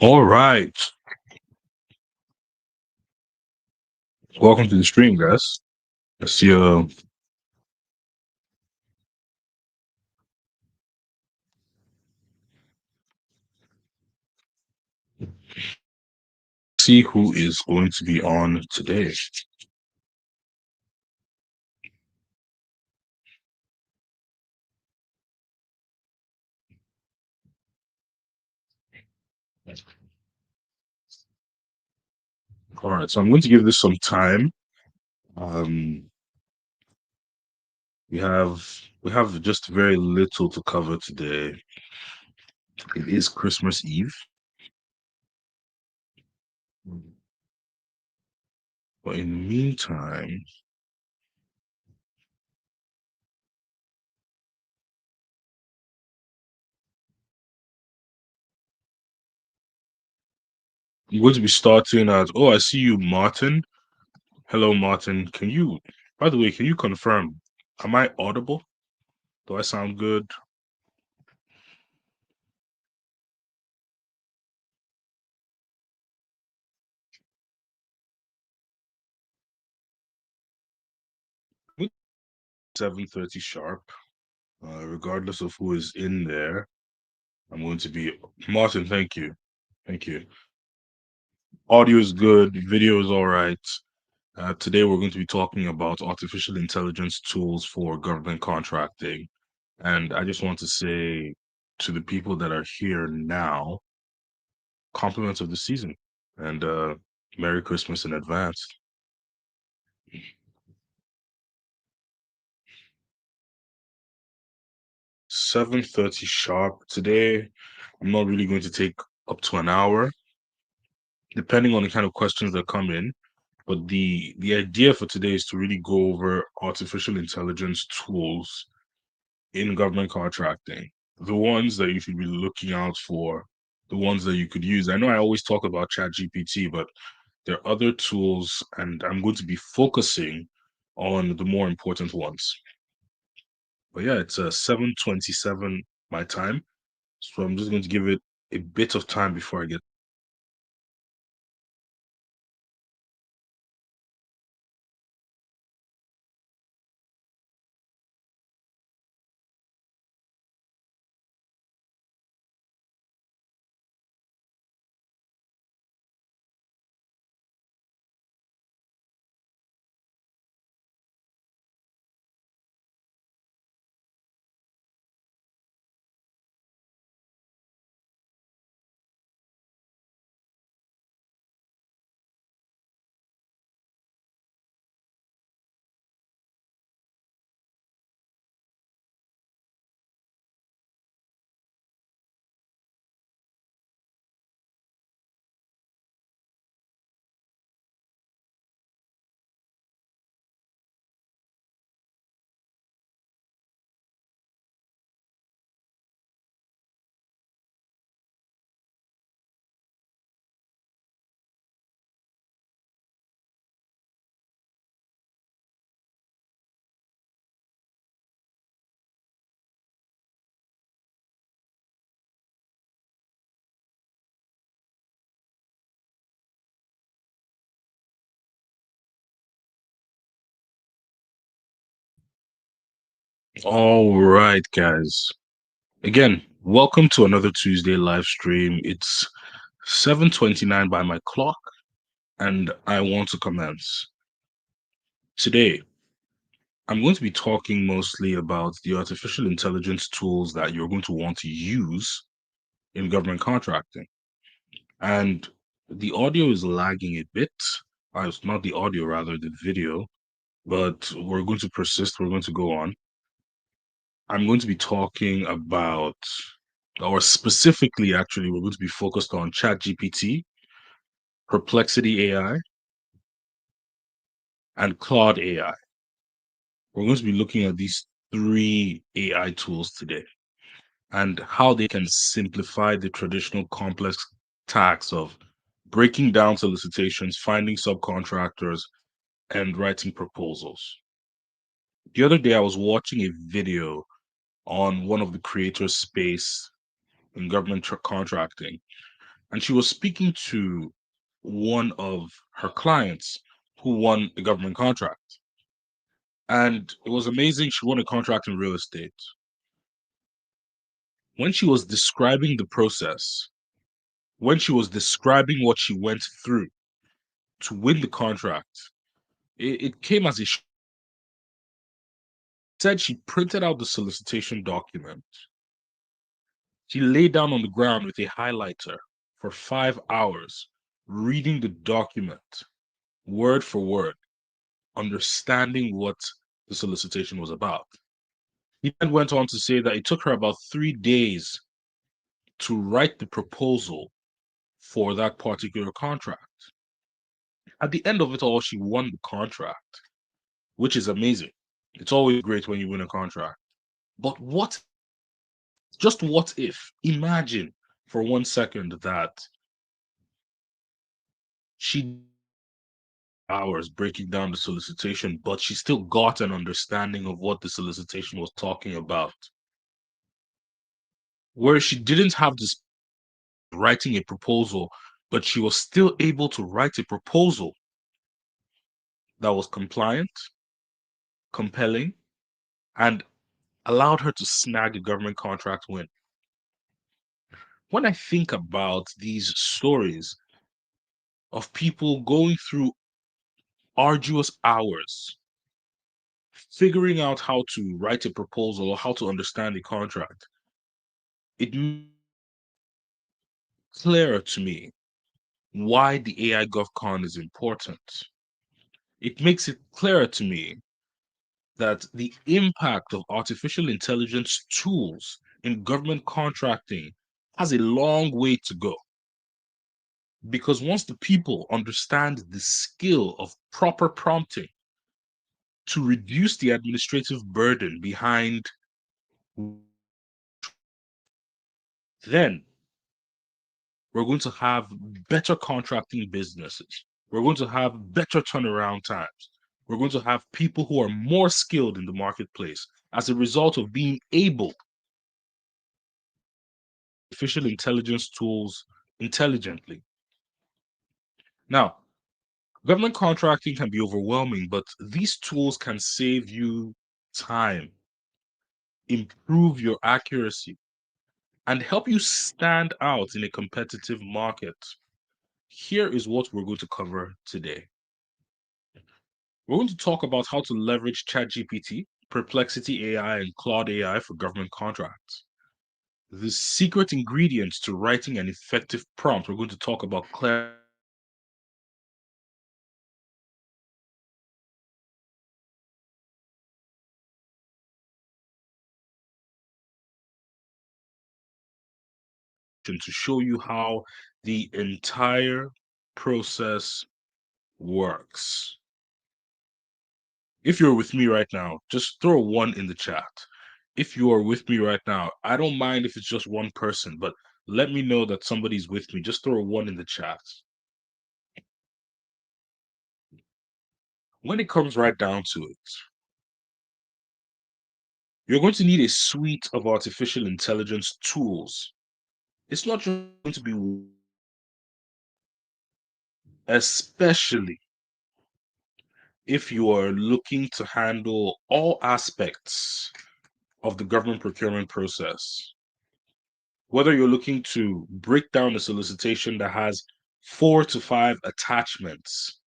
All right. Welcome to the stream, guys. Let's see who is going to be on today. All right, so I'm going to give this some time. Um, we have just very little to cover today. It is Christmas Eve, but in the meantime, I'm going to be starting at. Oh, I see you, Martin. Hello, Martin. By the way, can you confirm? Am I audible? Do I sound good? 7:30 sharp. Regardless of who is in there, I'm going to be Martin. Thank you, thank you. Audio is good, video is all right. Today we're going to be talking about artificial intelligence tools for government contracting, and I just want to say to the people that are here now, compliments of the season, and Merry Christmas in advance. 7:30 sharp today. I'm not really going to take up to an hour, depending on the kind of questions that come in. But the idea for today is to really go over artificial intelligence tools in government contracting, the ones that you should be looking out for, the ones that you could use. I know I always talk about ChatGPT, but there are other tools, and I'm going to be focusing on the more important ones. But yeah, it's 7:27 my time, so I'm just going to give it a bit of time before I get. All right, guys. Again, welcome to another Tuesday live stream. It's 7:29 by my clock, and I want to commence. Today, I'm going to be talking mostly about the artificial intelligence tools that you're going to want to use in government contracting. And the audio is lagging a bit. It's not the audio, rather, the video, but we're going to persist. We're going to go on. I'm going to be talking about, or specifically, actually, we're going to be focused on ChatGPT, Perplexity AI, and Claude AI. We're going to be looking at these three AI tools today and how they can simplify the traditional complex tasks of breaking down solicitations, finding subcontractors, and writing proposals. The other day, I was watching a video on one of the creators' space in government contracting, and she was speaking to one of her clients who won a government contract. And it was amazing. She won a contract in real estate. When she was describing the process, when she was describing what she went through to win the contract, it came as a said she printed out the solicitation document. She lay down on the ground with a highlighter for 5 hours, reading the document word for word, understanding what the solicitation was about. He then went on to say that it took her about 3 days to write the proposal for that particular contract. At the end of it all, she won the contract, which is amazing. It's always great when you win a contract. But what if, imagine for 1 second that she hours breaking down the solicitation, but she still got an understanding of what the solicitation was talking about. Where she didn't have this writing a proposal, but she was still able to write a proposal that was compliant, compelling, and allowed her to snag a government contract win. When I think about these stories of people going through arduous hours figuring out how to write a proposal or how to understand a contract, it makes clearer to me why the AI GovCon is important. It makes it clearer to me that the impact of artificial intelligence tools in government contracting has a long way to go. Because once the people understand the skill of proper prompting to reduce the administrative burden behind, then we're going to have better contracting businesses. We're going to have better turnaround times. We're going to have people who are more skilled in the marketplace as a result of being able to use artificial intelligence tools intelligently. Now, government contracting can be overwhelming, but these tools can save you time, improve your accuracy, and help you stand out in a competitive market. Here is what we're going to cover today. We're going to talk about how to leverage ChatGPT, Perplexity AI, and Claude AI for government contracts. The secret ingredients to writing an effective prompt. We're going to talk about clarity to show you how the entire process works. If you're with me right now, just throw a 1 in the chat. If you are with me right now, I don't mind if it's just one person, but let me know that somebody's with me. Just throw a 1 in the chat. When it comes right down to it, you're going to need a suite of artificial intelligence tools. It's not just going to be, especially if you are looking to handle all aspects of the government procurement process. Whether you're looking to break down a solicitation that has 4 to 5 attachments,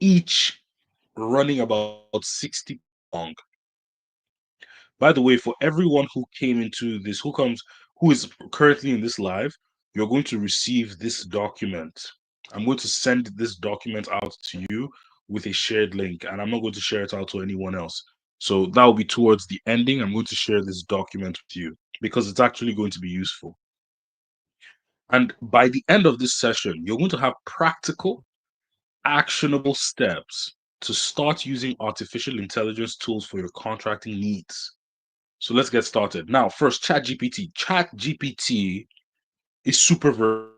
each running about 60 long. By the way, for everyone who came into this, who is currently in this live, you're going to receive this document. I'm going to send this document out to you with a shared link, and I'm not going to share it out to anyone else. So that will be towards the ending. I'm going to share this document with you because it's actually going to be useful. And by the end of this session, you're going to have practical, actionable steps to start using artificial intelligence tools for your contracting needs. So let's get started. Now, first, ChatGPT. ChatGPT is super.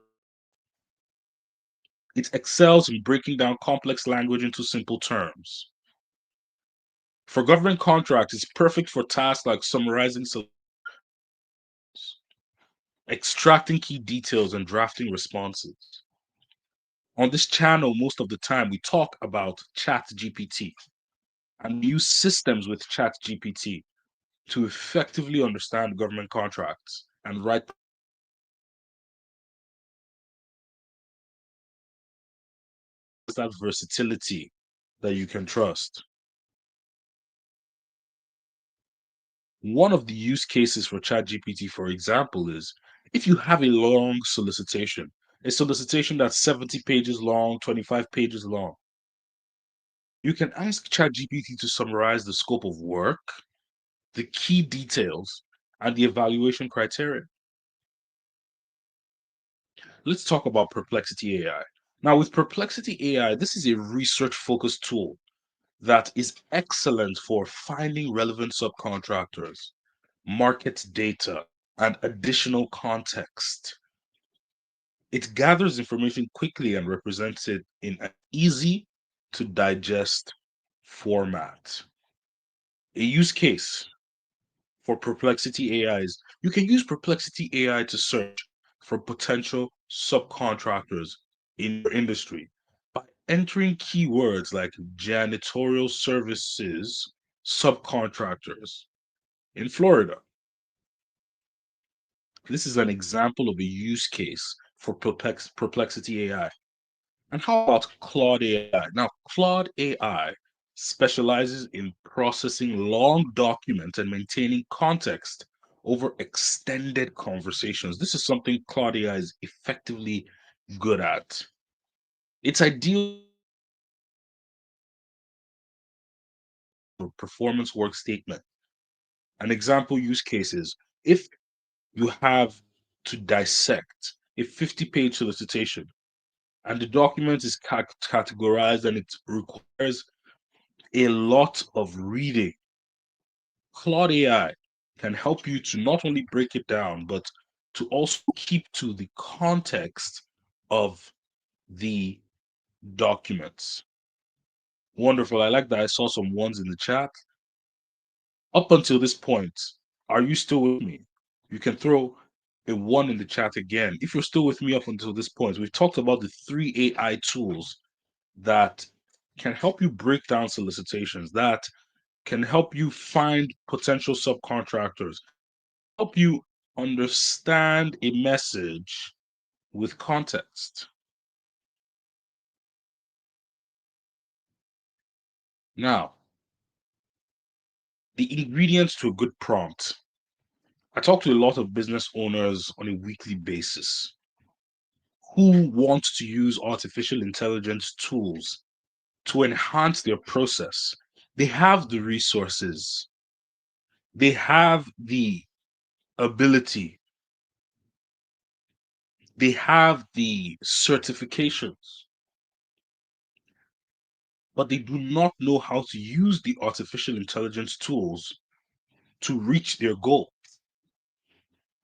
It excels in breaking down complex language into simple terms. For government contracts, it's perfect for tasks like summarizing solutions. extracting key details and drafting responses. On this channel, most of the time, we talk about ChatGPT and we use systems with ChatGPT to effectively understand government contracts and write that versatility that you can trust. One of the use cases for ChatGPT, for example, is if you have a long solicitation, a solicitation that's 70 pages long, 25 pages long, you can ask ChatGPT to summarize the scope of work, the key details, and the evaluation criteria. Let's talk about Perplexity AI. Now, with Perplexity AI, this is a research focused tool that is excellent for finding relevant subcontractors, market data, and additional context. It gathers information quickly and represents it in an easy to digest format. A use case for Perplexity AI is you can use Perplexity AI to search for potential subcontractors in your industry by entering keywords like janitorial services subcontractors in Florida. This is an example of a use case for Perplexity AI. And how about Claude AI? Now, Claude AI specializes in processing long documents and maintaining context over extended conversations. This is something Claude AI is effectively good at. It's ideal for performance work statement. An example use case is if you have to dissect a 50-page solicitation and the document is categorized and it requires a lot of reading. Claude AI can help you to not only break it down, but to also keep to the context of the documents. Wonderful. I like that. I saw some ones in the chat. Up until this point, are you still with me? You can throw a one in the chat again. If you're still with me up until this point, we've talked about the 3 AI tools that can help you break down solicitations, that can help you find potential subcontractors, help you understand a message with context. Now, the ingredients to a good prompt. I talk to a lot of business owners on a weekly basis who want to use artificial intelligence tools to enhance their process. They have the resources, they have the ability, they have the certifications, but they do not know how to use the artificial intelligence tools to reach their goal.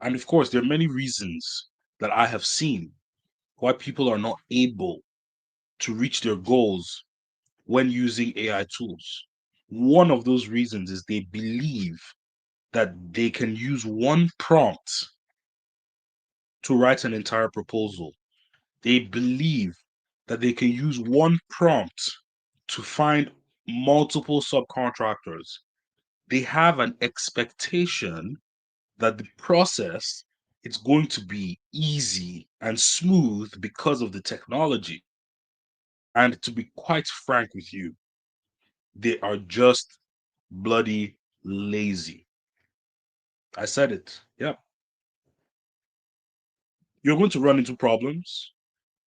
And of course, there are many reasons that I have seen why people are not able to reach their goals when using AI tools. One of those reasons is they believe that they can use one prompt to write an entire proposal. They believe that they can use one prompt to find multiple subcontractors. They have an expectation that the process is going to be easy and smooth because of the technology. And to be quite frank with you, they are just bloody lazy. I said it. Yeah. You're going to run into problems.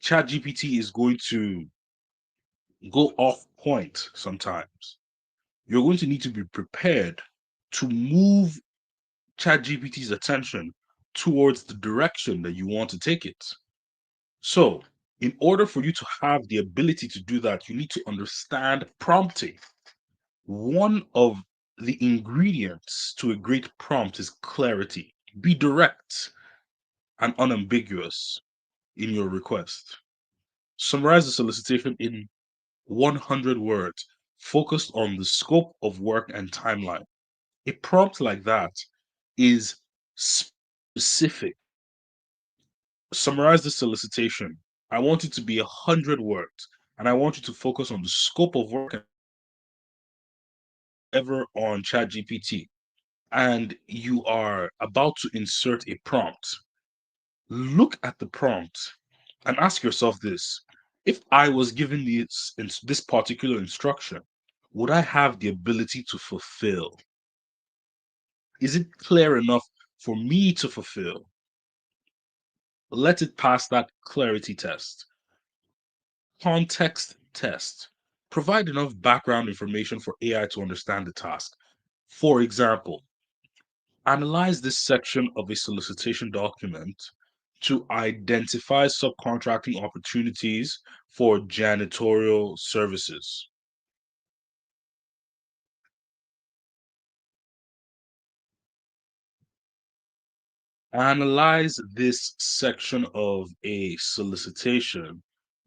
ChatGPT is going to go off point sometimes. You're going to need to be prepared to move ChatGPT's attention towards the direction that you want to take it. So, in order for you to have the ability to do that, you need to understand prompting. One of the ingredients to a great prompt is clarity. Be direct and unambiguous in your request. Summarize the solicitation in 100 words, focused on the scope of work and timeline. A prompt like that is specific. Summarize the solicitation. I want it to be 100 words, and I want you to focus on the scope of work ever on ChatGPT. And you are about to insert a prompt. Look at the prompt and ask yourself this: if I was given this particular instruction, would I have the ability to fulfill? Is it clear enough for me to fulfill? Let it pass that clarity test. Context test. Provide enough background information for AI to understand the task. For example, analyze this section of a solicitation document to identify subcontracting opportunities for janitorial services. Analyze this section of a solicitation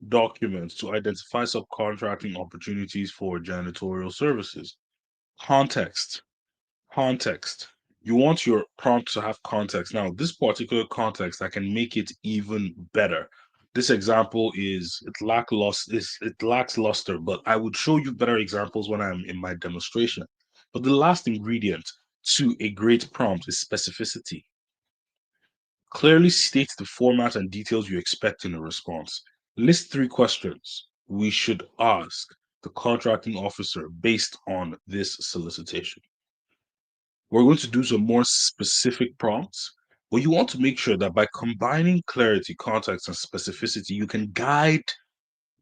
document to identify subcontracting opportunities for janitorial services. Context. Context. You want your prompt to have context. Now, this particular context, I can make it even better. This example it lacks luster, but I would show you better examples when I'm in my demonstration. But the last ingredient to a great prompt is specificity. Clearly state the format and details you expect in a response. List 3 questions we should ask the contracting officer based on this solicitation. We're going to do some more specific prompts, but you want to make sure that by combining clarity, context, and specificity, you can guide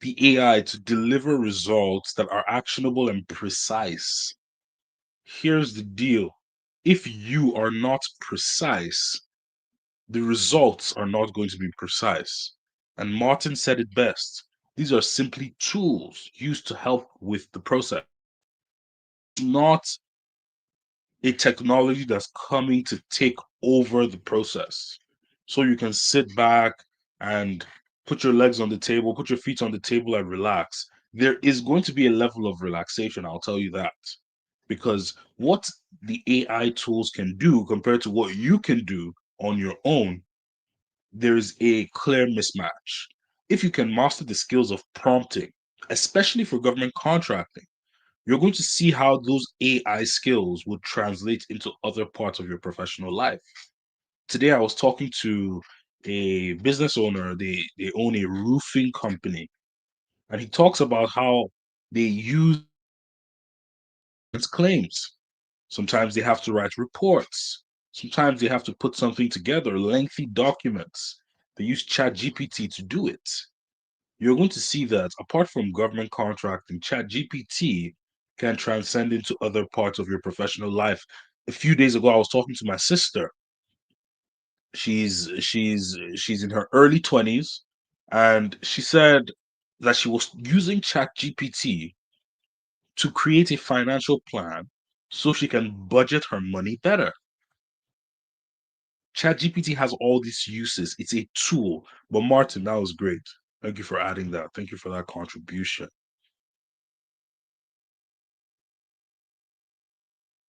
the AI to deliver results that are actionable and precise. Here's the deal: if you are not precise, the results are not going to be precise. And Martin said it best: these are simply tools used to help with the process, not a technology that's coming to take over the process. So you can sit back and put your legs on the table, put your feet on the table and relax. There is going to be a level of relaxation, I'll tell you that. Because what the AI tools can do compared to what you can do on your own, there's a clear mismatch. If you can master the skills of prompting, especially for government contracting, you're going to see how those AI skills would translate into other parts of your professional life. Today, I was talking to a business owner. They own a roofing company, and he talks about how they use claims. Sometimes they have to write reports. Sometimes they have to put something together, lengthy documents. They use ChatGPT to do it. You're going to see that apart from government contracting, ChatGPT can transcend into other parts of your professional life. A few days ago, I was talking to my sister. She's in her early 20s, and she said that she was using ChatGPT to create a financial plan so she can budget her money better. ChatGPT has all these uses. It's a tool. But Martin, that was great. Thank you for adding that. Thank you for that contribution.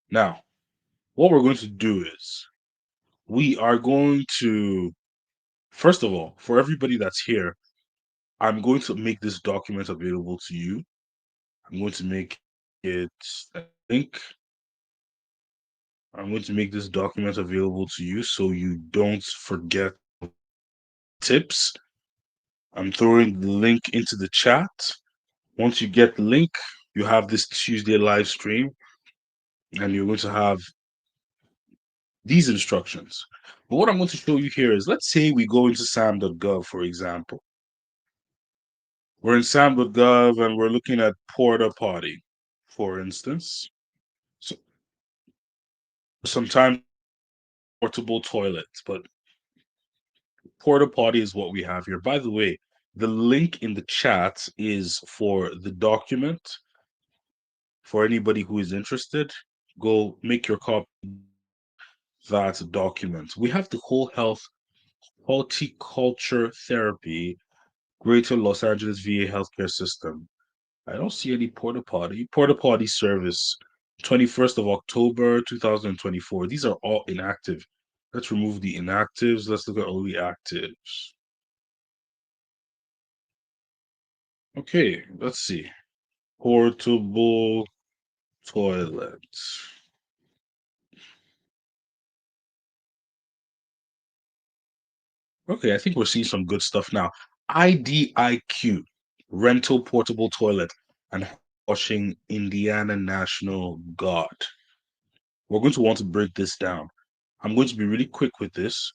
Now, what we're going to do is we are going to, first of all, for everybody that's here, I'm going to make this document available to you. I'm going to make it a link. I'm going to make this document available to you so you don't forget tips. I'm throwing the link into the chat. Once you get the link, you have this Tuesday live stream, and you're going to have these instructions. But what I'm going to show you here is, let's say we go into SAM.gov, for example. We're in SAM.gov and we're looking at porta potty, for instance. So sometimes portable toilets, but porta potty is what we have here. By the way, the link in the chat is for the document. For anybody who is interested, go make your copy of that document. We have the whole health horticulture therapy, Greater Los Angeles VA healthcare system. I don't see any porta potty. Porta potty service, 21st of October 2024. These are all inactive. Let's remove the inactives. Let's look at all the actives. Okay, let's see. Portable toilets. Okay, I think we're seeing some good stuff now. IDIQ, rental portable toilet and washing Indiana National Guard. We're going to want to break this down. I'm going to be really quick with this.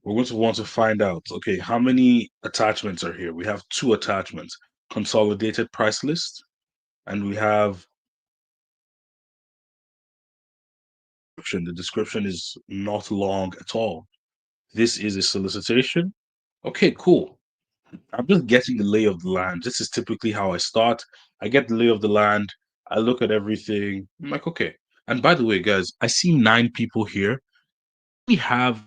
We're going to want to find out, okay, how many attachments are here? We have two attachments, consolidated price list, and we have description. The description is not long at all. This is a solicitation. Okay, cool. I'm just getting the lay of the land. This is typically how I start. I get the lay of the land. I look at everything. I'm like, okay. And by the way, guys, I see 9 people here. We have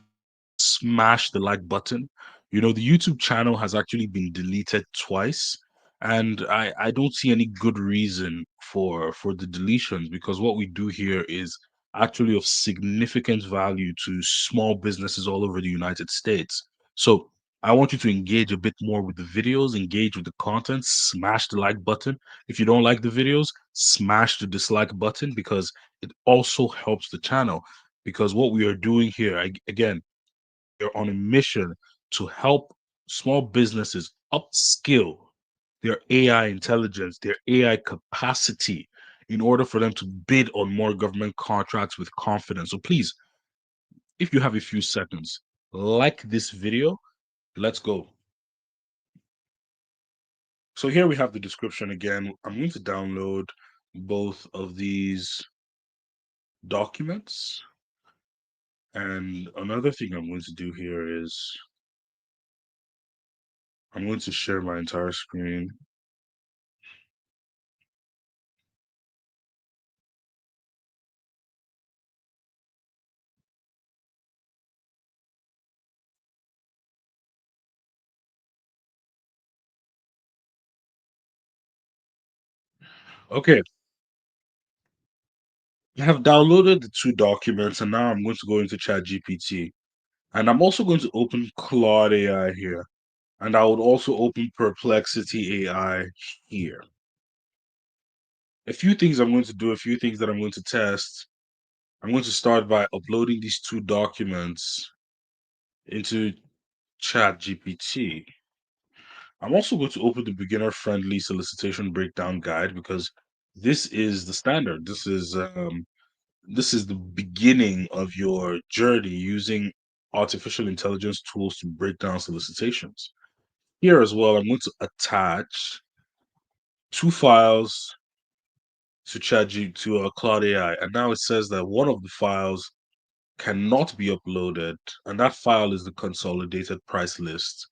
smash the like button. The YouTube channel has actually been deleted twice, and I don't see any good reason for the deletions, because what we do here is actually of significant value to small businesses all over the United States. So I want you to engage a bit more with the videos, engage with the content, smash the like button. If you don't like the videos, smash the dislike button, because it also helps the channel. Because what we are doing here, again, they're on a mission to help small businesses upskill their AI intelligence, their AI capacity, in order for them to bid on more government contracts with confidence. So please, if you have a few seconds, like this video. Let's go. So here we have the description again. I'm going to download both of these documents. And another thing I'm going to do here is I'm going to share my entire screen. Okay, I have downloaded the two documents, and now I'm going to go into ChatGPT. And I'm also going to open Claude AI here. And I would also open Perplexity AI here. A few things I'm going to do, a few things that I'm going to test. I'm going to start by uploading these two documents into ChatGPT. I'm also going to open the beginner-friendly solicitation breakdown guide, because this is the standard. This is the beginning of your journey using artificial intelligence tools to break down solicitations. Here as well, I'm going to attach two files to ChatGPT to a Cloud AI, and now it says that one of the files cannot be uploaded, and that file is the consolidated price list.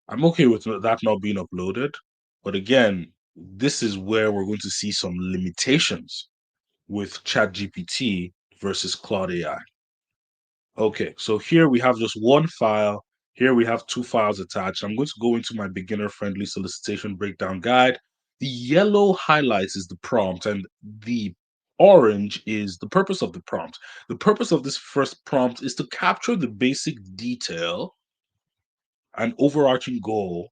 I'm okay with that not being uploaded, but again, this is where we're going to see some limitations with ChatGPT versus Cloud AI. Okay, so here we have just one file. Here we have two files attached. I'm going to go into my beginner-friendly solicitation breakdown guide. The yellow highlights is the prompt, and the orange is the purpose of the prompt. The purpose of this first prompt is to capture the basic detail and overarching goal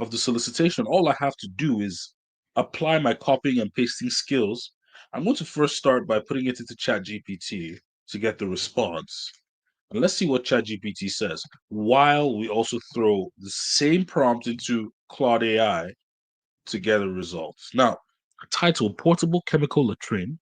of the solicitation. All I have to do is apply my copying and pasting skills. I'm going to first start by putting it into ChatGPT to get the response. And let's see what ChatGPT says, while we also throw the same prompt into Claude AI to get the results. Now, title: Portable Chemical Latrine,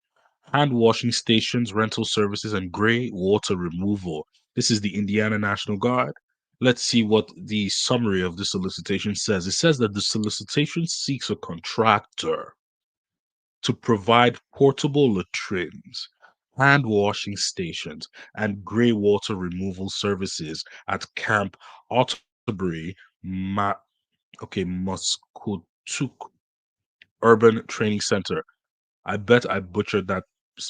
Hand Washing Stations, Rental Services, and Gray Water Removal. This is the Indiana National Guard. Let's see what the summary of the solicitation says. It says that the solicitation seeks a contractor to provide portable latrines, hand washing stations, and gray water removal services at Camp Otterbury, Muscotuck Urban Training Center. I bet I butchered that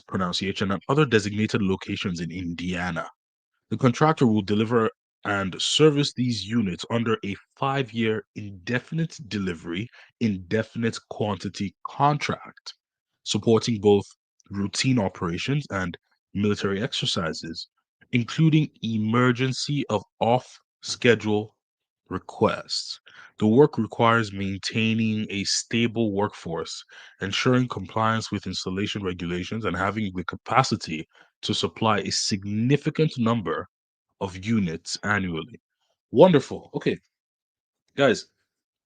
pronunciation, and other designated locations in Indiana. The contractor will deliver and service these units under a 5-year indefinite delivery, indefinite quantity contract, supporting both routine operations and military exercises, including emergency of off schedule requests. The work requires maintaining a stable workforce, ensuring compliance with installation regulations, and having the capacity to supply a significant number of units annually. Wonderful. Okay, guys,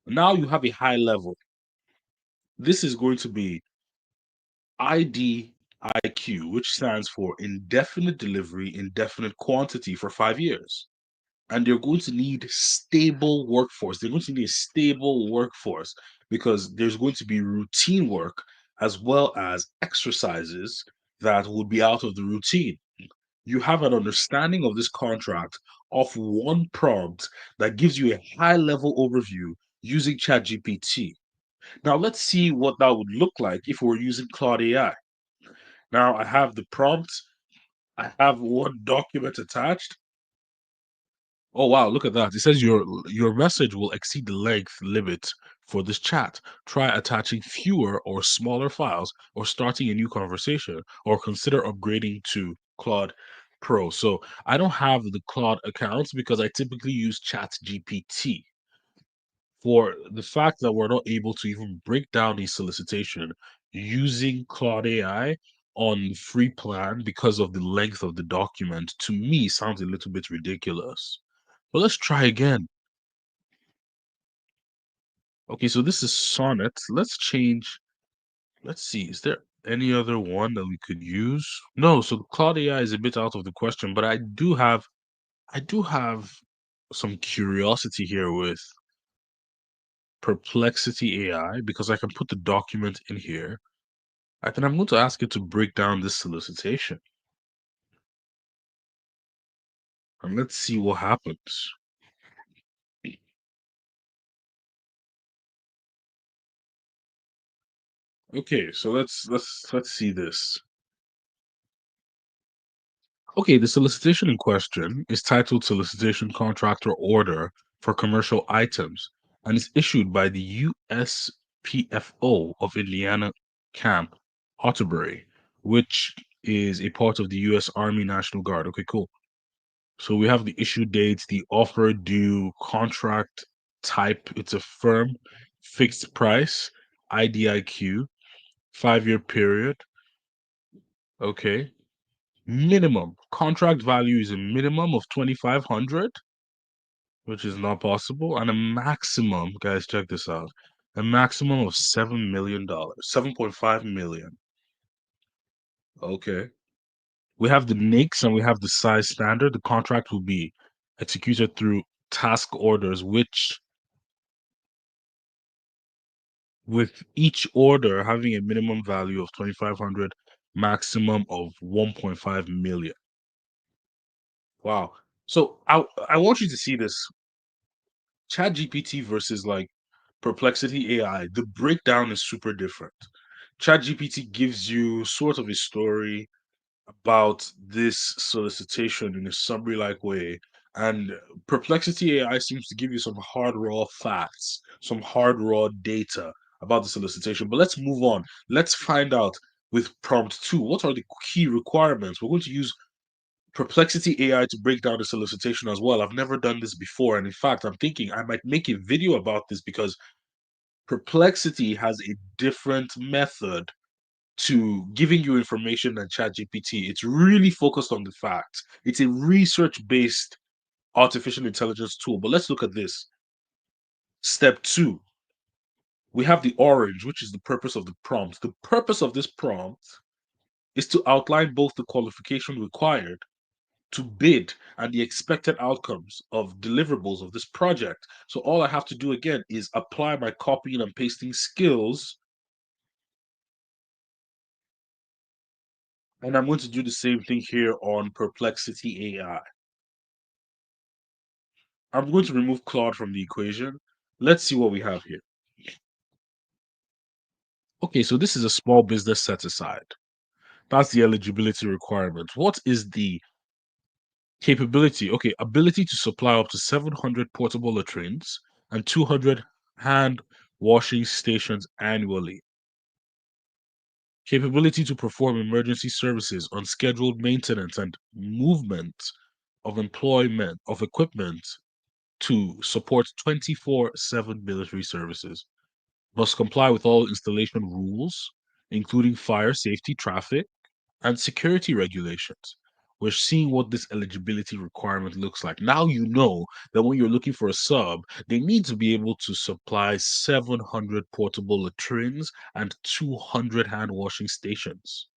now you have a high level. This is going to be IDIQ, which stands for indefinite delivery, indefinite quantity for 5 years. And they're going to need stable workforce. They're going to need a stable workforce because there's going to be routine work as well as exercises that will be out of the routine. You have an understanding of this contract of one prompt that gives you a high level overview using ChatGPT. Now, let's see what that would look like if we're using Claude AI. Now, I have the prompt, I have one document attached. Oh wow, look at that. It says your message will exceed the length limit for this chat. Try attaching fewer or smaller files or starting a new conversation or consider upgrading to Claude Pro. So I don't have the Claude accounts because I typically use Chat GPT. For the fact that we're not able to even break down a solicitation using Claude AI on free plan because of the length of the document, to me sounds a little bit ridiculous. But let's try again. Okay, so this is Sonnet. Let's change. Let's see. Is there any other one that we could use? No, so Cloud AI is a bit out of the question, but I do have some curiosity here with Perplexity AI because I can put the document in here. I think I'm going to ask it to break down this solicitation. And let's see what happens. Okay, so let's see this. Okay, the solicitation in question is titled Solicitation Contract or Order for Commercial Items and is issued by the USPFO of Indiana Camp Otterbury, which is a part of the US Army National Guard. Okay, cool. So we have the issue date, the offer due, contract type, it's a firm, fixed price, IDIQ, 5-year period. Okay. Minimum contract value is a minimum of 2,500, which is not possible, and a maximum, guys, check this out, a maximum of $7 million, 7.5 million. Okay. We have the NICS and we have the size standard. The contract will be executed through task orders, which with each order having a minimum value of 2,500, maximum of 1.5 million. Wow. So I want you to see this. ChatGPT versus like Perplexity AI, the breakdown is super different. ChatGPT gives you sort of a story about this solicitation in a summary like way, and Perplexity AI seems to give you some hard raw facts, some hard raw data about the solicitation. But let's move on. Let's find out with prompt 2 what are the key requirements. We're going to use Perplexity AI to break down the solicitation as well. I've never done this before. And in fact, I'm thinking I might make a video about this because Perplexity has a different method to giving you information than ChatGPT. It's really focused on the facts. It's a research-based artificial intelligence tool. But let's look at this. Step 2, we have the orange, which is the purpose of the prompt. The purpose of this prompt is to outline both the qualification required to bid and the expected outcomes of deliverables of this project. So all I have to do again is apply my copying and pasting skills. And I'm going to do the same thing here on Perplexity AI. I'm going to remove Claude from the equation. Let's see what we have here. Okay, so this is a small business set aside. That's the eligibility requirement. What is the capability? Okay, ability to supply up to 700 portable latrines and 200 hand washing stations annually. Capability to perform emergency services, unscheduled maintenance, and movement of employment of equipment to support 24/7 military services, must comply with all installation rules, including fire safety, traffic, and security regulations. We're seeing what this eligibility requirement looks like. Now you know that when you're looking for a sub, they need to be able to supply 700 portable latrines and 200 hand washing stations.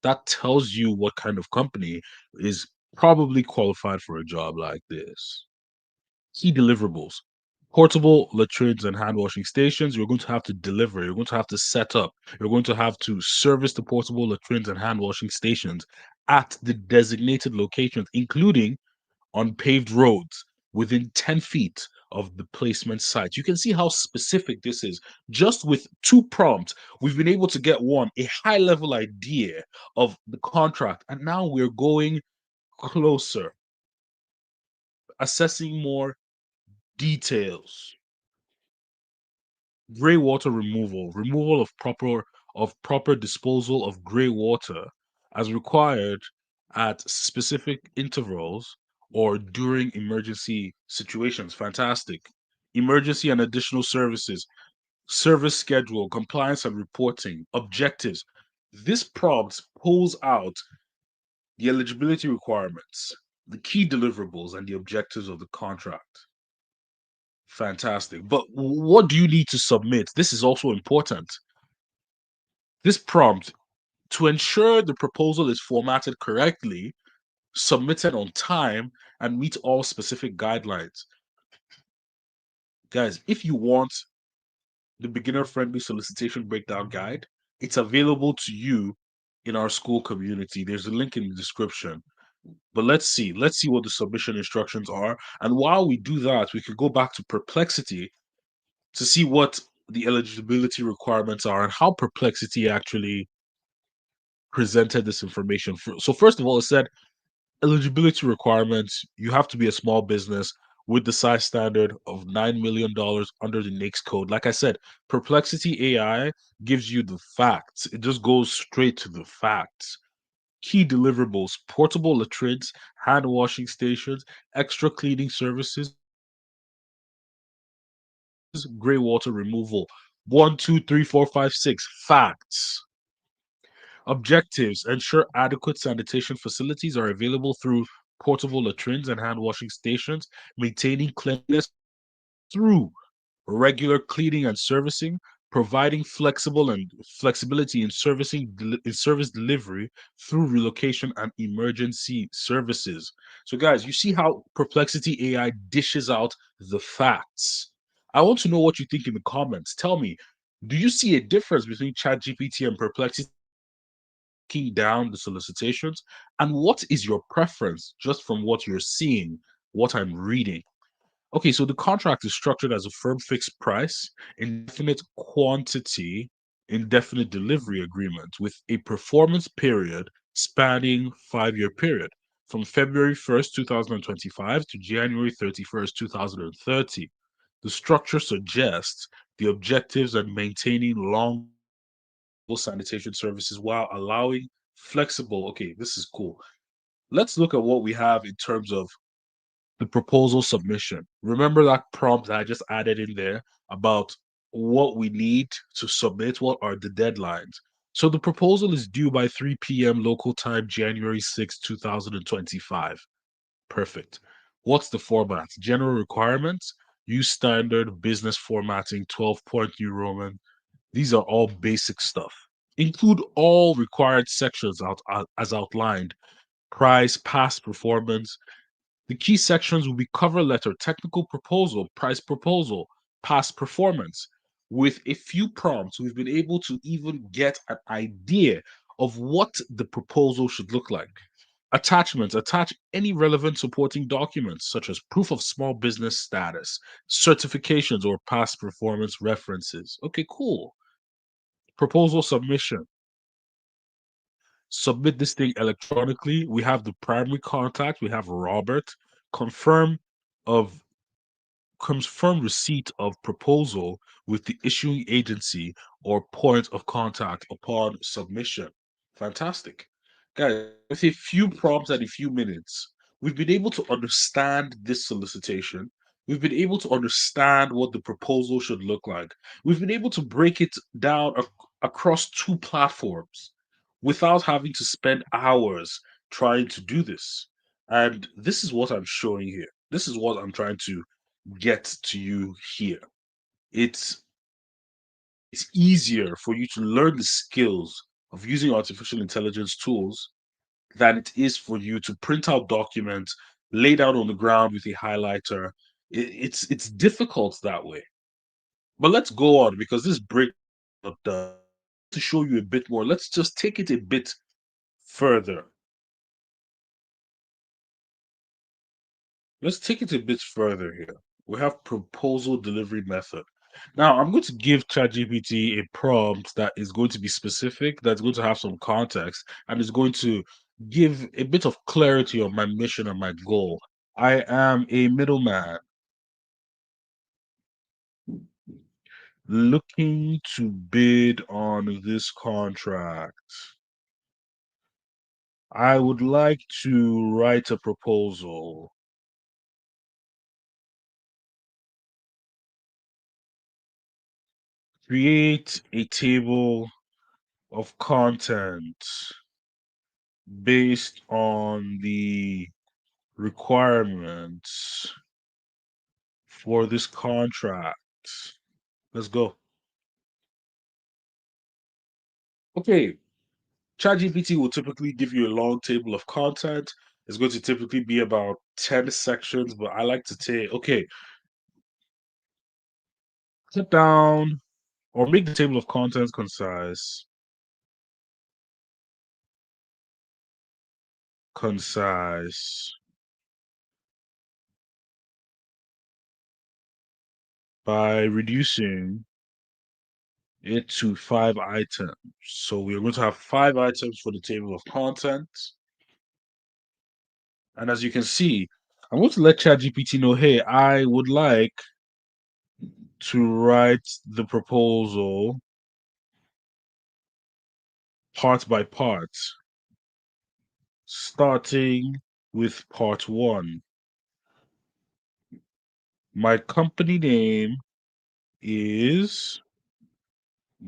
That tells you what kind of company is probably qualified for a job like this. Key deliverables: portable latrines and hand washing stations. You're going to have to deliver, you're going to have to set up, you're going to have to service the portable latrines and hand washing stations at the designated locations, including on paved roads within 10 feet of the placement site. You can see how specific this is. Just with two prompts, we've been able to get a high level idea of the contract. And now we're going closer, assessing more details. Gray water removal of proper disposal of gray water as required at specific intervals or during emergency situations. Fantastic. Emergency and additional services, service schedule, compliance and reporting, objectives. This prompt pulls out the eligibility requirements, the key deliverables, and the objectives of the contract. Fantastic. But what do you need to submit? This is also important. This prompt, to ensure the proposal is formatted correctly, submitted on time, and meet all specific guidelines. Guys, if you want the beginner-friendly solicitation breakdown guide, it's available to you in our school community. There's a link in the description. But let's see what the submission instructions are. And while we do that, we could go back to Perplexity to see what the eligibility requirements are and how Perplexity actually presented this information. So first of all, it said eligibility requirements: you have to be a small business with the size standard of $9 million under the NAICS code. Like I said, Perplexity AI gives you the facts. It just goes straight to the facts. Key deliverables: portable latrines, hand washing stations, extra cleaning services, gray water removal. One, two, three, four, five, six. Facts. Objectives: ensure adequate sanitation facilities are available through portable latrines and hand washing stations, maintaining cleanliness through regular cleaning and servicing, providing flexibility in service delivery through relocation and emergency services. So, guys, you see how Perplexity AI dishes out the facts. I want to know what you think in the comments. Tell me, do you see a difference between ChatGPT and Perplexity down the solicitations? And what is your preference just from what you're seeing, what I'm reading? Okay, so the contract is structured as a firm fixed price, indefinite quantity, indefinite delivery agreement with a performance period spanning 5-year period from February 1st, 2025 to January 31st, 2030. The structure suggests the objectives and maintaining long sanitation services while allowing flexible. Okay, this is cool. Let's look at what we have in terms of the proposal submission. Remember that prompt that I just added in there about what we need to submit? What are the deadlines? So the proposal is due by 3 p.m. local time, January 6, 2025. Perfect. What's the format? General requirements: use standard business formatting, 12-point New Roman. These are all basic stuff. Include all required sections as outlined: price, past performance. The key sections will be cover letter, technical proposal, price proposal, past performance. With a few prompts, we've been able to even get an idea of what the proposal should look like. Attachments: attach any relevant supporting documents, such as proof of small business status, certifications, or past performance references. Okay, cool. Proposal submission: submit this thing electronically. We have the primary contact, we have Robert. Confirm of confirm receipt of proposal with the issuing agency or point of contact upon submission. Fantastic. Guys, with a few prompts and a few minutes, we've been able to understand this solicitation, We've been able to understand what the proposal should look like. We've been able to break it down across two platforms without having to spend hours trying to do this. And this is what I'm showing here. This is what I'm trying to get to you here. It's it's easier for you to learn the skills of using artificial intelligence tools than it is for you to print out documents, lay down on the ground with a highlighter. It's difficult that way. But let's go on because this break to show you a bit more. Let's just take it a bit further. Let's take it a bit further here. We have proposal delivery method. Now, I'm going to give ChatGPT a prompt that is going to be specific, that's going to have some context, and is going to give a bit of clarity on my mission and my goal. I am a middleman looking to bid on this contract. I would like to write a proposal. Create a table of content based on the requirements for this contract. Let's go. Okay, ChatGPT will typically give you a long table of content. It's going to typically be about 10 sections, but I like to say, okay, sit down or make the table of contents concise. Concise by reducing it to 5 items. So we're going to have 5 items for the table of contents. And as you can see, I'm going to let ChatGPT know, hey, I would like to write the proposal part by part, starting with part one. My company name is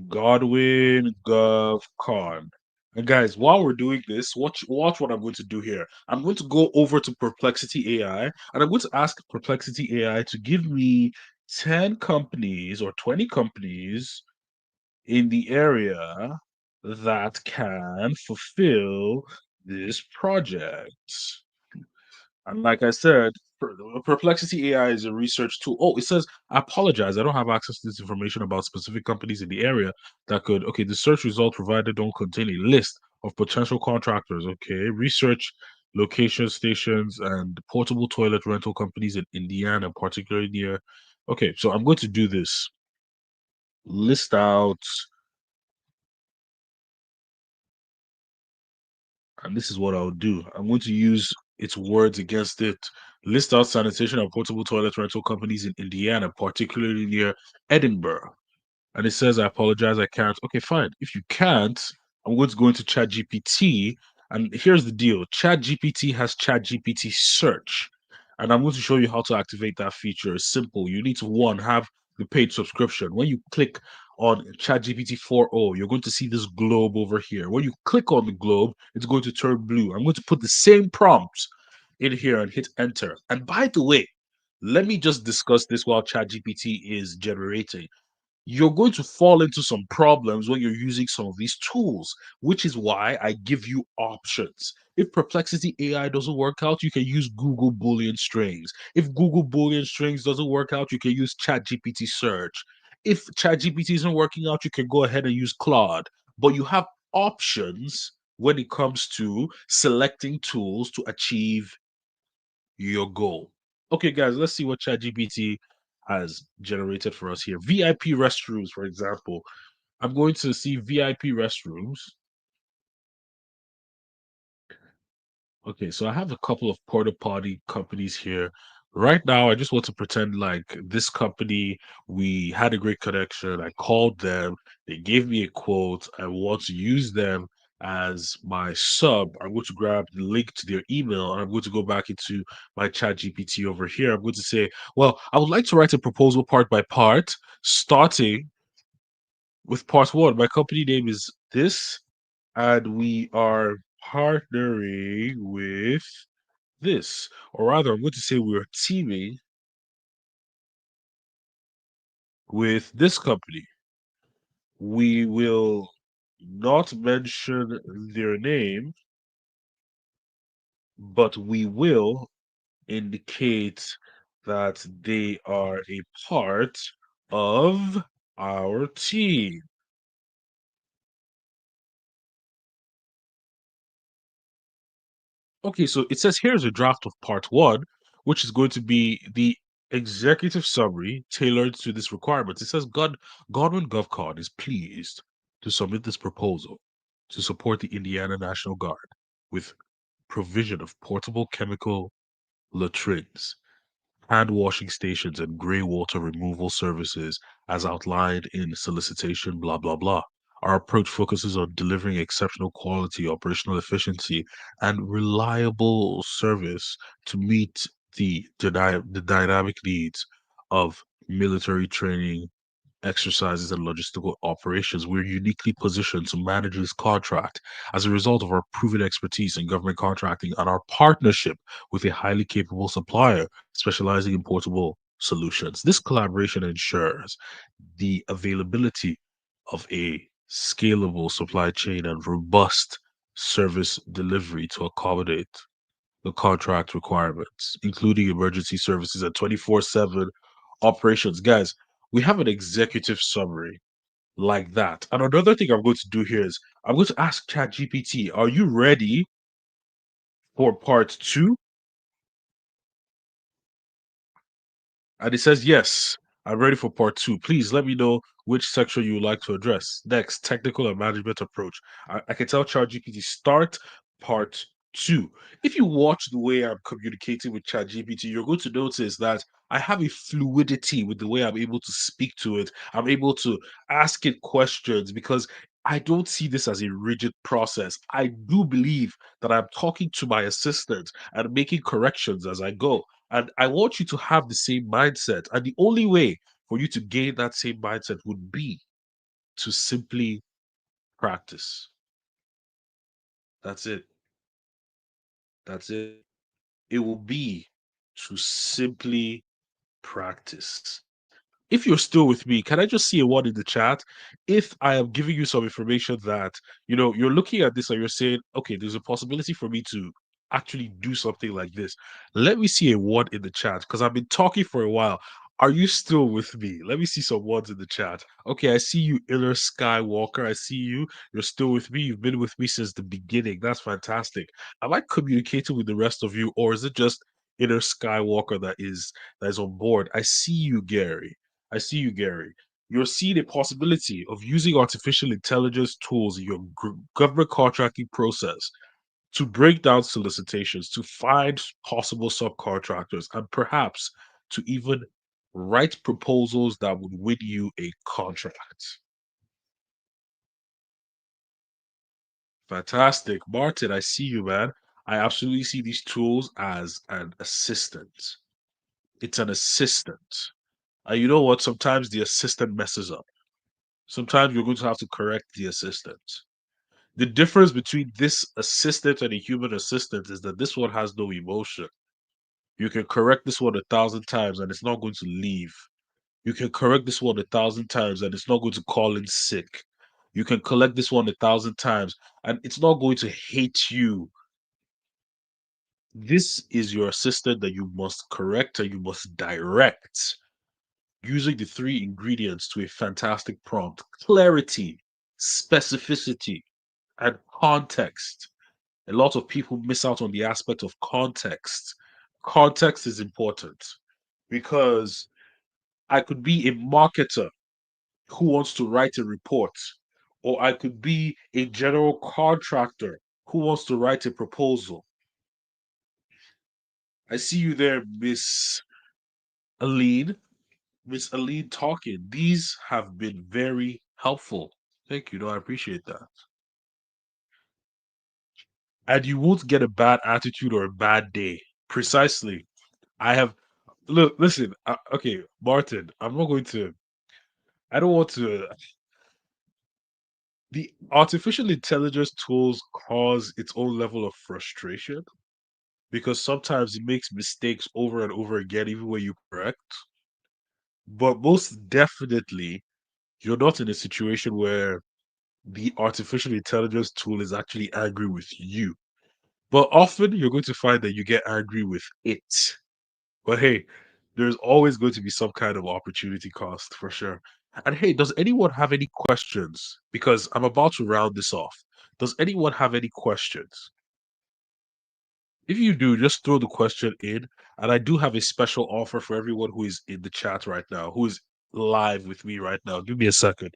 Godwin GovCon. And guys, while we're doing this, watch what I'm going to do here. I'm going to go over to Perplexity AI and I'm going to ask Perplexity AI to give me 10 companies or 20 companies in the area that can fulfill this project. And like I said, Perplexity AI is a research tool. Oh, it says, I apologize. I don't have access to this information about specific companies in the area that could. Okay, the search results provided don't contain a list of potential contractors. Okay, research location stations and portable toilet rental companies in Indiana, particularly near. Okay, so I'm going to do this. List out, and this is what I'll do. I'm going to use its words against it. List out sanitation and portable toilet rental companies in Indiana, particularly near Edinburgh. And it says, I apologize, I can't. Okay, fine. If you can't, I'm going to go into ChatGPT. And here's the deal ChatGPT has ChatGPT Search. And I'm going to show you how to activate that feature. It's simple. You need to, one, have the paid subscription. When you click on ChatGPT 4.0, you're going to see this globe over here. When you click on the globe, it's going to turn blue. I'm going to put the same prompts in here and hit enter. And by the way, let me just discuss this while ChatGPT is generating. You're going to fall into some problems when you're using some of these tools, which is why I give you options. If Perplexity AI doesn't work out, you can use Google Boolean strings. If Google Boolean strings doesn't work out, you can use ChatGPT search. If ChatGPT isn't working out, you can go ahead and use Claude. But you have options when it comes to selecting tools to achieve your goal. Okay, guys, let's see what ChatGPT has generated for us here. VIP restrooms, for example. I'm going to see VIP restrooms. Okay, so I have a couple of porta potty companies here. Right now, I just want to pretend like this company, we had a great connection. I called them, they gave me a quote. I want to use them as my sub. I'm going to grab the link to their email and I'm going to go back into my chat GPT over here. I'm going to say, well, I would like to write a proposal part by part, starting with part one. My company name is this, and we are partnering with this. Or rather, I'm going to say we're teaming with this company. We will not mention their name, but we will indicate that they are a part of our team. Okay, so it says here's a draft of part one, which is going to be the executive summary tailored to this requirement. It says Godwin GovCon is pleased to submit this proposal to support the Indiana National Guard with provision of portable chemical latrines, hand washing stations, and gray water removal services as outlined in solicitation, blah, blah, blah. Our approach focuses on delivering exceptional quality, operational efficiency, and reliable service to meet the dynamic needs of military training exercises and logistical operations. We're uniquely positioned to manage this contract as a result of our proven expertise in government contracting and our partnership with a highly capable supplier specializing in portable solutions. This collaboration ensures the availability of a scalable supply chain and robust service delivery to accommodate the contract requirements, including emergency services and 24/7 operations. Guys, we have an executive summary like that. And another thing I'm going to do here is I'm going to ask ChatGPT, are you ready for part two? And it says, yes, I'm ready for part two. Please let me know which section you would like to address. Next, technical and management approach. I can tell ChatGPT start part two. If you watch the way I'm communicating with ChatGPT, you're going to notice that I have a fluidity with the way I'm able to speak to it. I'm able to ask it questions because I don't see this as a rigid process. I do believe that I'm talking to my assistant and making corrections as I go. And I want you to have the same mindset. And the only way for you to gain that same mindset would be to simply practice. That's it. That's it. It will be to simply practice. If you're still with me, can I just see a one in the chat? If I am giving you some information that, you're looking at this and you're saying, okay, there's a possibility for me to actually do something like this. Let me see a one in the chat because I've been talking for a while. Are you still with me? Let me see some ones in the chat. Okay, I see you, Inner Skywalker. I see you. You're still with me. You've been with me since the beginning. That's fantastic. Am I communicating with the rest of you, or is it just Inner Skywalker that is on board? I see you, Gary. I see you, Gary. You're seeing a possibility of using artificial intelligence tools in your government contracting process to break down solicitations, to find possible subcontractors, and perhaps to even write proposals that would win you a contract. Fantastic. Martin, I see you, man. I absolutely see these tools as an assistant. It's an assistant. And you know what? Sometimes the assistant messes up. Sometimes you're going to have to correct the assistant. The difference between this assistant and a human assistant is that this one has no emotion. You can correct this one 1,000 times and it's not going to leave. You can correct this one 1,000 times and it's not going to call in sick. You can collect this one 1,000 times and it's not going to hate you. This is your assistant that you must correct and you must direct using the three ingredients to a fantastic prompt: clarity, specificity, and context. A lot of people miss out on the aspect of context. Context is important because I could be a marketer who wants to write a report, or I could be a general contractor who wants to write a proposal. I see you there, Miss Aline. Miss Aline talking. These have been very helpful. Thank you. No, I appreciate that. and you won't get a bad attitude or a bad day. Precisely. I have look. Listen. Okay, Martin. I'm not going to. I don't want to. The artificial intelligence tools cause its own level of frustration because sometimes it makes mistakes over and over again, even when you correct. But most definitely, you're not in a situation where the artificial intelligence tool is actually angry with you. But often you're going to find that you get angry with it. But hey, there's always going to be some kind of opportunity cost for sure. And hey, does anyone have any questions? Because I'm about to round this off. Does anyone have any questions? If you do, just throw the question in. And I do have a special offer for everyone who is in the chat right now, who is live with me right now. Give me a second.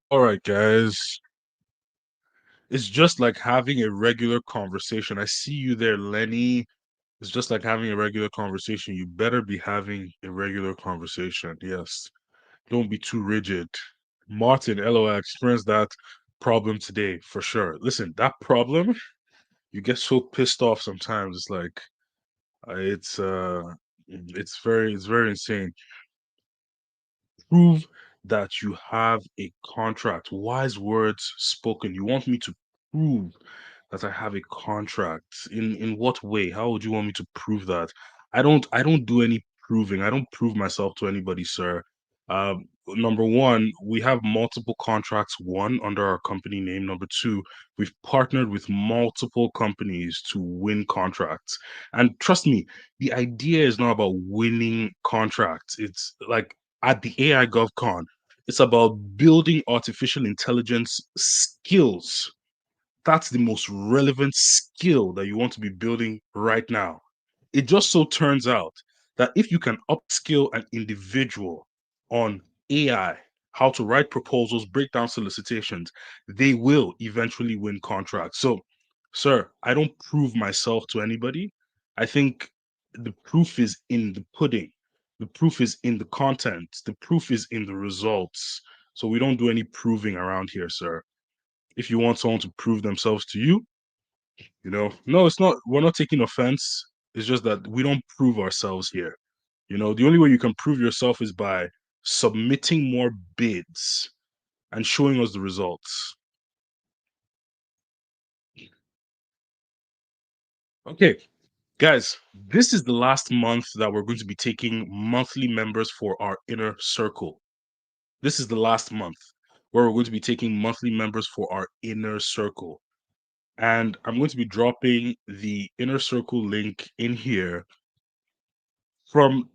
All right, guys. It's just like having a regular conversation. I see you there, Lenny. It's just like having a regular conversation. You better be having a regular conversation. Yes. Don't be too rigid. Martin, LOL, experienced that problem today for sure. Listen, that problem, you get so pissed off sometimes. It's like it's very insane. Prove that you have a contract. Wise words spoken. You want me to prove that I have a contract. In what way? How would you want me to prove that? I don't do any proving. I don't prove myself to anybody, sir. Number one, we have multiple contracts, one under our company name. Number two, we've partnered with multiple companies to win contracts. And trust me, the idea is not about winning contracts. It's like at the AI GovCon, it's about building artificial intelligence skills. That's the most relevant skill that you want to be building right now. It just so turns out that if you can upskill an individual on AI, how to write proposals, break down solicitations, they will eventually win contracts. So, sir, I don't prove myself to anybody. I think the proof is in the pudding. The proof is in the content. The proof is in the results. So we don't do any proving around here, sir. If you want someone to prove themselves to you, no, it's not. We're not taking offense. It's just that we don't prove ourselves here. The only way you can prove yourself is by submitting more bids and showing us the results. Okay, guys, this is the last month that we're going to be taking monthly members for our inner circle. This is the last month where we're going to be taking monthly members for our inner circle. And I'm going to be dropping the inner circle link in here. From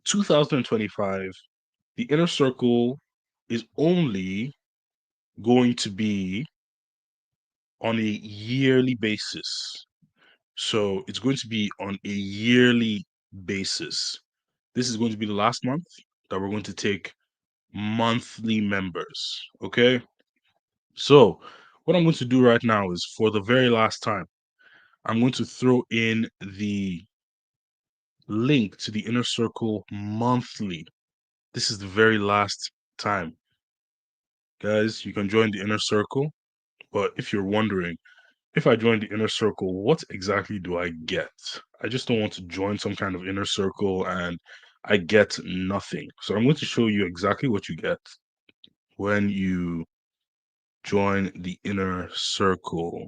2025, the inner circle is only going to be on a yearly basis. So it's going to be on a yearly basis. This is going to be the last month that we're going to take monthly members. Okay. So what I'm going to do right now is for the very last time, I'm going to throw in the link to the inner circle monthly. This is the very last time. Guys, you can join the inner circle. But if you're wondering, if I join the inner circle, what exactly do I get? I just don't want to join some kind of inner circle and I get nothing. So I'm going to show you exactly what you get when you join the inner circle.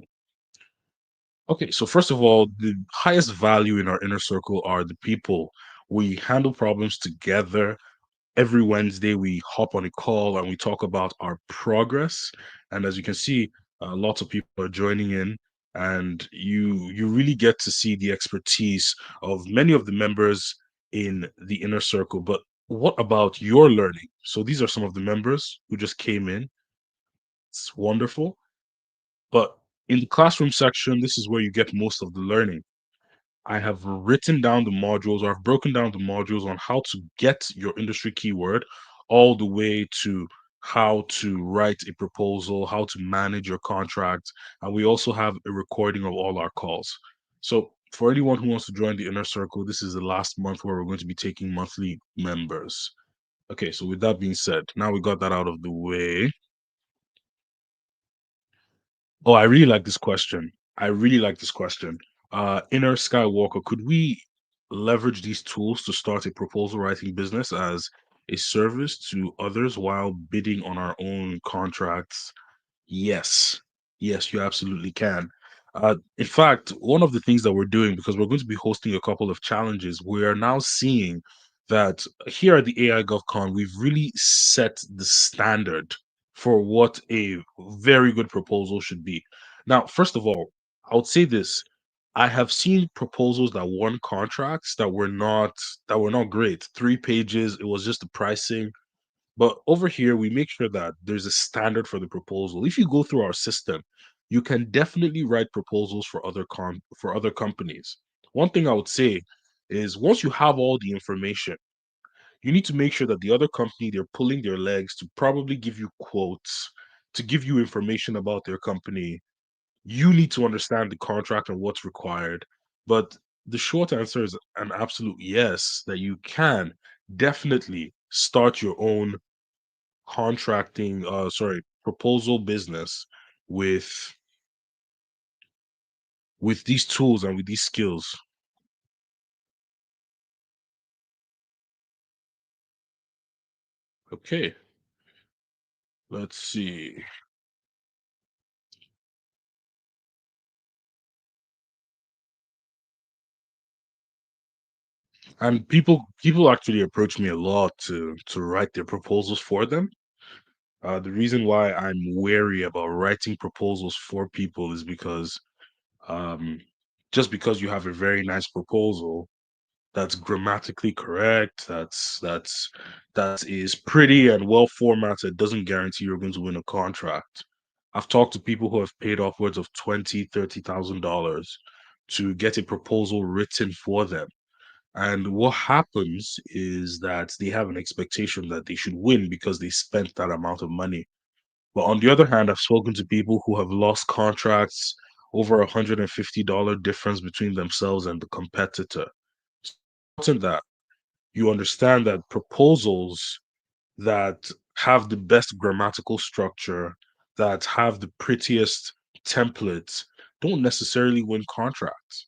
Okay, so first of all, the highest value in our inner circle are the people. We handle problems together. Every Wednesday, we hop on a call and we talk about our progress. And as you can see, lots of people are joining in. and you really get to see the expertise of many of the members in the inner circle. But what about your learning? So these are some of the members who just came in. It's wonderful. But in the classroom section, this is where you get most of the learning. I have written down the modules, or I've broken down the modules on how to get your industry keyword, all the way to how to write a proposal, how to manage your contract. And we also have a recording of all our calls. So for anyone who wants to join the inner circle, this is the last month where we're going to be taking monthly members. Okay, so with that being said, now we got that out of the way. Oh, I really like this question. I really like this question. Inner Skywalker, could we leverage these tools to start a proposal writing business as a service to others while bidding on our own contracts? Yes. Yes, you absolutely can. In fact, one of the things that we're doing, because we're going to be hosting a couple of challenges, we are now seeing that here at the AI GovCon, we've really set the standard for what a very good proposal should be. Now, first of all, I would say this. I have seen proposals that won contracts that were not great. 3 pages, it was just the pricing, but over here, we make sure that there's a standard for the proposal. If you go through our system, you can definitely write proposals for other companies. One thing I would say is once you have all the information, you need to make sure that the other company, they're pulling their legs to probably give you quotes, to give you information about their company. You need to understand the contract and what's required. But the short answer is an absolute yes, that you can definitely start your own proposal business with these tools and with these skills. Okay, let's see. And people actually approach me a lot to write their proposals for them. The reason why I'm wary about writing proposals for people is because um, just because you have a very nice proposal that's grammatically correct, that is pretty and well formatted, doesn't guarantee you're going to win a contract. I've talked to people who have paid upwards of $20,000, $30,000 to get a proposal written for them. And what happens is that they have an expectation that they should win because they spent that amount of money. But on the other hand, I've spoken to people who have lost contracts over $150 difference between themselves and the competitor. Important that you understand that proposals that have the best grammatical structure, that have the prettiest templates, don't necessarily win contracts.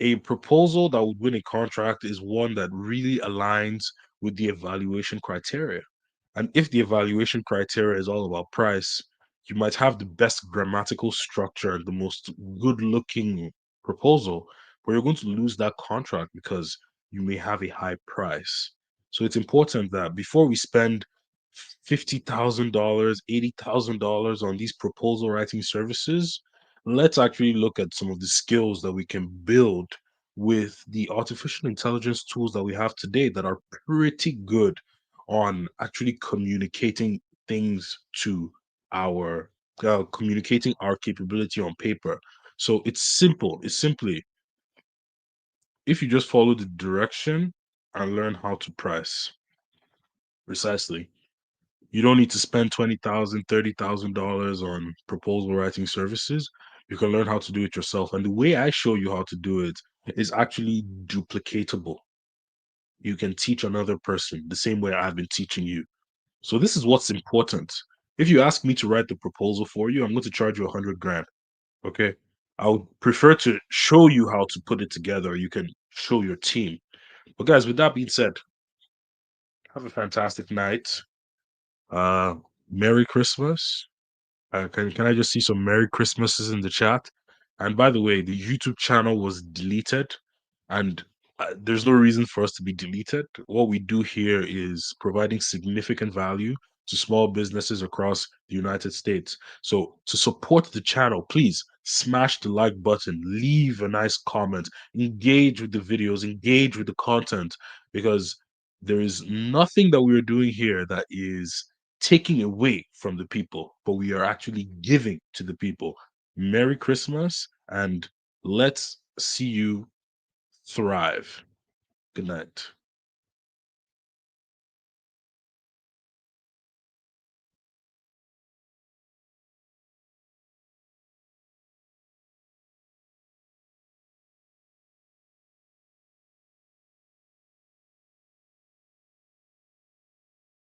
A proposal that would win a contract is one that really aligns with the evaluation criteria. And if the evaluation criteria is all about price, you might have the best grammatical structure and the most good looking proposal, but you're going to lose that contract because you may have a high price. So it's important that before we spend $50,000, $80,000 on these proposal writing services, let's actually look at some of the skills that we can build with the artificial intelligence tools that we have today that are pretty good on actually our communicating our capability on paper. So it's simple. It's simply if you just follow the direction and learn how to price precisely. You don't need to spend $20,000, $30,000 on proposal writing services. You can learn how to do it yourself. And the way I show you how to do it is actually duplicatable. You can teach another person the same way I've been teaching you. So this is what's important. If you ask me to write the proposal for you, I'm going to charge you 100 grand. Okay. I would prefer to show you how to put it together. You can show your team. But guys, with that being said, have a fantastic night. Uh, Merry Christmas. Can I just see some Merry Christmases in the chat? And by the way, the YouTube channel was deleted, and there's no reason for us to be deleted. What we do here is providing significant value to small businesses across the United States. So to support the channel, please smash the like button, leave a nice comment, engage with the videos, engage with the content, because there is nothing that we are doing here that is taking away from the people, but we are actually giving to the people. Merry Christmas, and let's see you thrive. Good night.